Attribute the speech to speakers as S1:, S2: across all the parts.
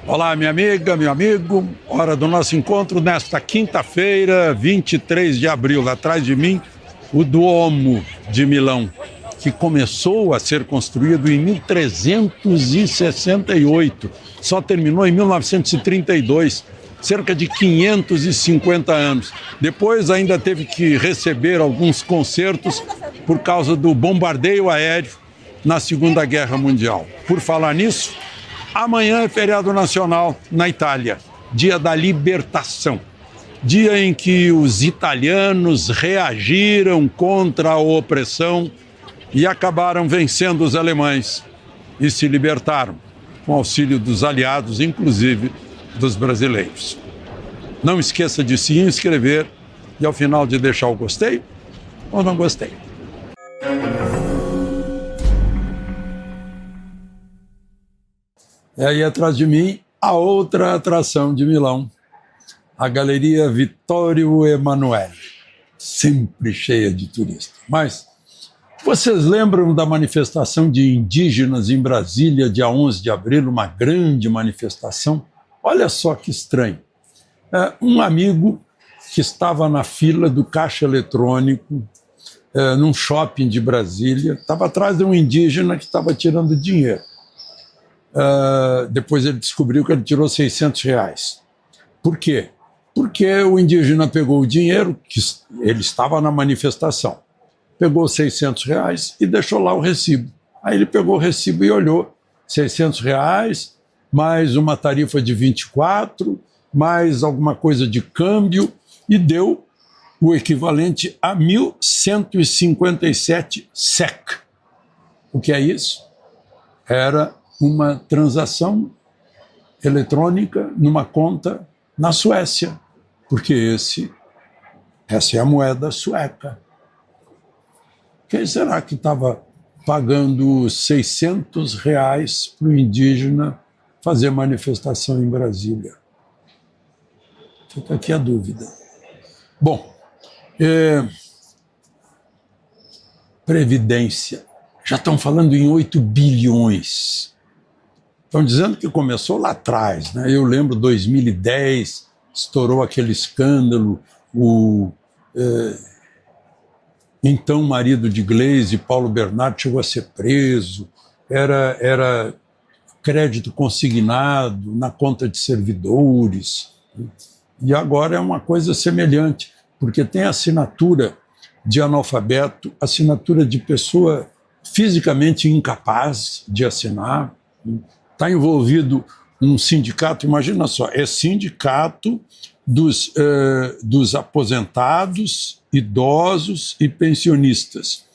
S1: Olá, minha amiga, meu amigo. Hora do nosso encontro nesta quinta-feira, 23 de abril. Atrás de mim, o Duomo de Milão, que começou a ser construído em 1368, só terminou em 1932, cerca de 550 anos. Depois ainda teve que receber alguns concertos por causa do bombardeio aéreo na Segunda Guerra Mundial. Por falar nisso, amanhã é feriado nacional na Itália, dia da libertação. Dia em que os italianos reagiram contra a opressão e acabaram vencendo os alemães e se libertaram, com auxílio dos aliados, inclusive dos brasileiros. Não esqueça de se inscrever e ao final de deixar o gostei ou não gostei. E aí atrás de mim, a outra atração de Milão, a Galeria Vittorio Emanuele, sempre cheia de turistas. Mas vocês lembram da manifestação de indígenas em Brasília, dia 11 de abril, uma grande manifestação? Olha só que estranho. Um amigo que estava na fila do caixa eletrônico, num shopping de Brasília, estava atrás de um indígena que estava tirando dinheiro. Depois ele descobriu que ele tirou R$600. Por quê? Porque o indígena pegou o dinheiro, que ele estava na manifestação, pegou R$600 e deixou lá o recibo. Aí ele pegou o recibo e olhou, R$600, mais uma tarifa de 24, mais alguma coisa de câmbio, e deu o equivalente a 1.157 SEK. O que é isso? Era uma transação eletrônica numa conta na Suécia, porque essa é a moeda sueca. Quem será que estava pagando R$600 para o indígena fazer manifestação em Brasília? Fica aqui a dúvida. Bom, Previdência. Já estão falando em 8 bilhões. Estão dizendo que começou lá atrás, né? Eu lembro 2010, estourou aquele escândalo, então marido de Gleisi, Paulo Bernardo, chegou a ser preso, era crédito consignado na conta de servidores, e agora é uma coisa semelhante, porque tem assinatura de analfabeto, assinatura de pessoa fisicamente incapaz de assinar. Está envolvido um sindicato, imagina só, é sindicato dos aposentados, idosos e pensionistas.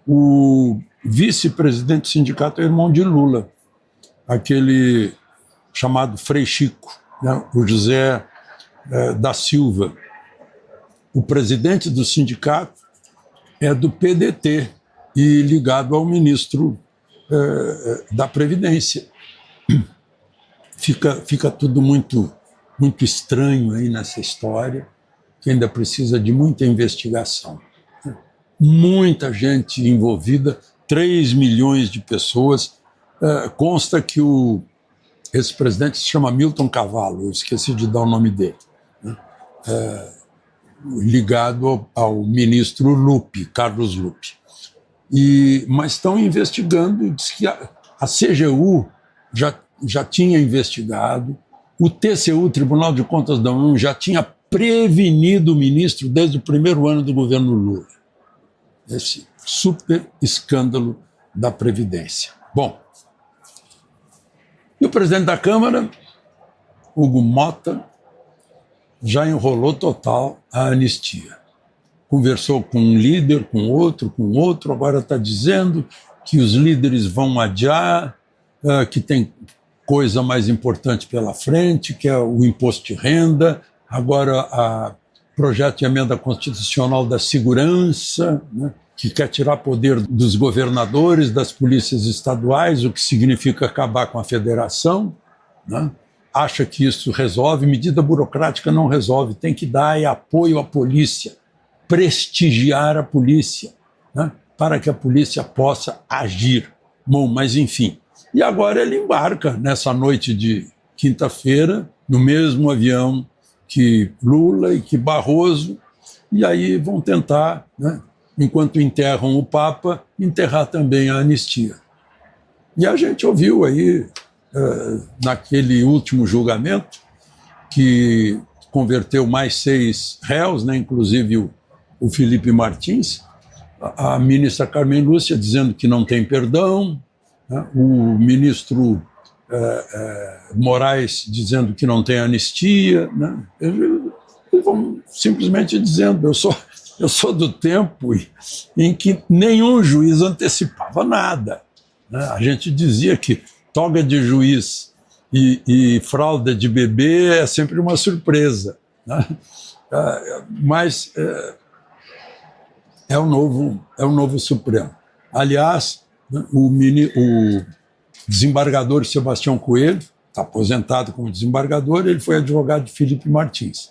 S1: O vice-presidente do sindicato é irmão de Lula, aquele chamado Frei Chico, né? O José da Silva. O presidente do sindicato é do PDT e ligado ao ministro da Previdência. Fica tudo muito estranho aí nessa história, que ainda precisa de muita investigação. Muita gente envolvida, 3 milhões de pessoas. Consta que esse presidente se chama Milton Cavallo, eu esqueci de dar o nome dele, né? Ligado ao ministro Lupi, Carlos Lupi. Mas estão investigando, diz que a CGU já tinha investigado, o TCU, Tribunal de Contas da União, já tinha prevenido o ministro desde o primeiro ano do governo Lula. Esse super escândalo da Previdência. Bom, e o presidente da Câmara, Hugo Mota, já enrolou total a anistia. Conversou com um líder, com outro, agora está dizendo que os líderes vão adiar, que tem coisa mais importante pela frente, que é o imposto de renda, agora o projeto de emenda constitucional da segurança, né, que quer tirar poder dos governadores, das polícias estaduais, o que significa acabar com a federação, né? Acha que isso resolve, medida burocrática não resolve, tem que dar apoio à polícia, prestigiar a polícia, né, para que a polícia possa agir. Bom, mas enfim. E agora ele embarca nessa noite quinta-feira, no mesmo avião que Lula e que Barroso, e aí vão tentar, né, enquanto enterram o Papa, enterrar também a anistia. E a gente ouviu aí, naquele último julgamento, que converteu mais 6 réus, né, inclusive o Felipe Martins, a ministra Carmen Lúcia dizendo que não tem perdão, né, o ministro Moraes dizendo que não tem anistia, né, eles vão simplesmente dizendo, eu sou do tempo em que nenhum juiz antecipava nada, né? A gente dizia que toga de juiz e fralda de bebê é sempre uma surpresa, né? Mas é o novo Supremo. Aliás, né, o desembargador Sebastião Coelho, está aposentado como desembargador, ele foi advogado de Felipe Martins.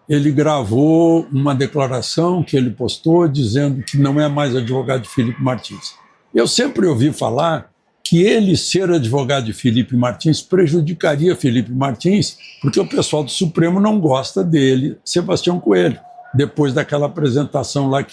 S1: Ele gravou uma declaração que ele postou dizendo que não é mais advogado de Felipe Martins. Eu sempre ouvi falar que ele ser advogado de Felipe Martins prejudicaria Felipe Martins, porque o pessoal do Supremo não gosta dele, Sebastião Coelho, depois daquela apresentação lá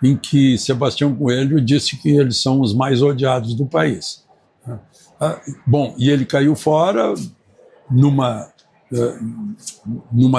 S1: em que Sebastião Coelho disse que eles são os mais odiados do país. Bom, e ele caiu fora numa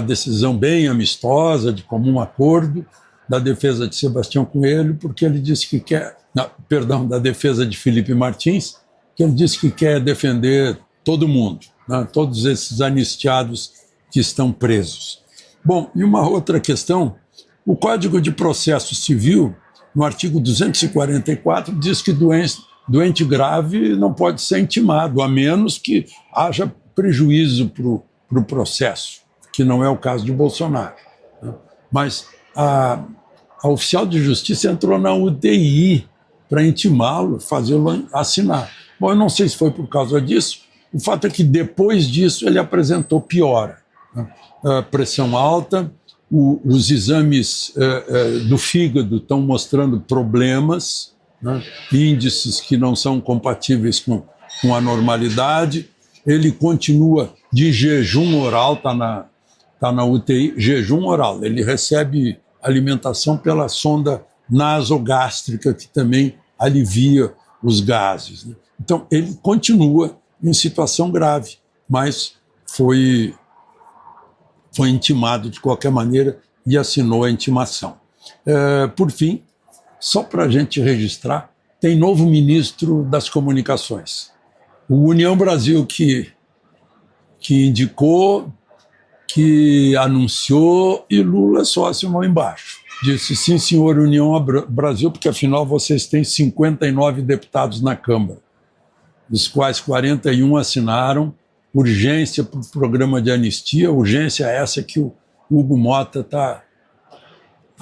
S1: decisão bem amistosa, de comum acordo, da defesa de Sebastião Coelho, porque ele disse que quer, da defesa de Felipe Martins, que ele disse que quer defender todo mundo, né, todos esses anistiados que estão presos. Bom, e uma outra questão, o Código de Processo Civil, no artigo 244, diz que doente grave não pode ser intimado, a menos que haja prejuízo para o processo, que não é o caso de Bolsonaro. Mas a oficial de justiça entrou na UTI para intimá-lo, fazê-lo assinar. Bom, eu não sei se foi por causa disso, o fato é que depois disso ele apresentou piora. Pressão alta, os exames do fígado estão mostrando problemas, né, índices que não são compatíveis com a normalidade. Ele continua de jejum oral, está na UTI, jejum oral. Ele recebe alimentação pela sonda nasogástrica, que também alivia os gases, né? Então, ele continua em situação grave, mas foi intimado de qualquer maneira e assinou a intimação. Por fim, só para a gente registrar, tem novo ministro das Comunicações. O União Brasil que indicou, que anunciou, e Lula só assinou embaixo. Disse, sim, senhor, União Brasil, porque afinal vocês têm 59 deputados na Câmara, dos quais 41 assinaram urgência para o programa de anistia, urgência essa que o Hugo Mota está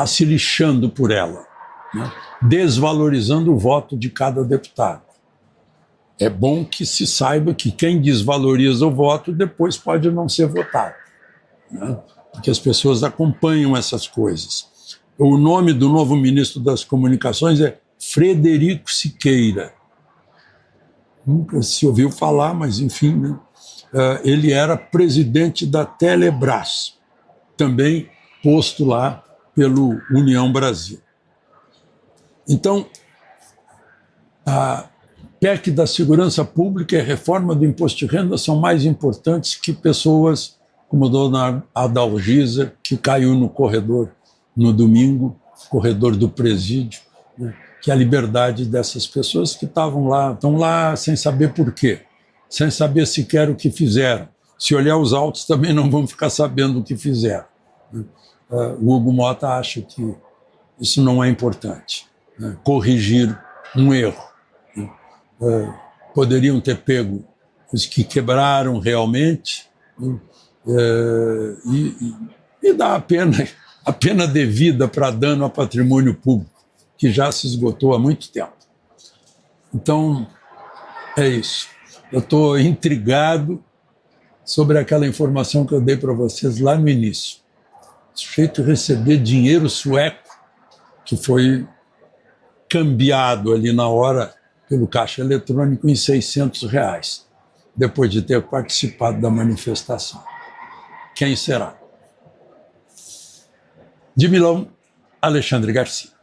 S1: se lixando por ela, né? Desvalorizando o voto de cada deputado. É bom que se saiba que quem desvaloriza o voto depois pode não ser votado, né? Porque as pessoas acompanham essas coisas. O nome do novo ministro das Comunicações é Frederico Siqueira. Nunca se ouviu falar, mas enfim, né? Ele era presidente da Telebrás, também posto lá pelo União Brasil. Então, a PEC da Segurança Pública e a reforma do imposto de renda são mais importantes que pessoas como a dona Adalgisa, que caiu no corredor no domingo, corredor do presídio, né? Que é a liberdade dessas pessoas que estão lá sem saber por quê, sem saber sequer o que fizeram. Se olhar os autos também não vão ficar sabendo o que fizeram, né? O Hugo Mota acha que isso não é importante, né? Corrigir um erro, né? Poderiam ter pego os que quebraram realmente, né? E dar a pena devida para dano a patrimônio público, que já se esgotou há muito tempo. Então, é isso. Eu estou intrigado sobre aquela informação que eu dei para vocês lá no início. O sujeito receber dinheiro sueco, que foi cambiado ali na hora pelo caixa eletrônico em R$600. depois de ter participado da manifestação. Quem será? De Milão, Alexandre Garcia.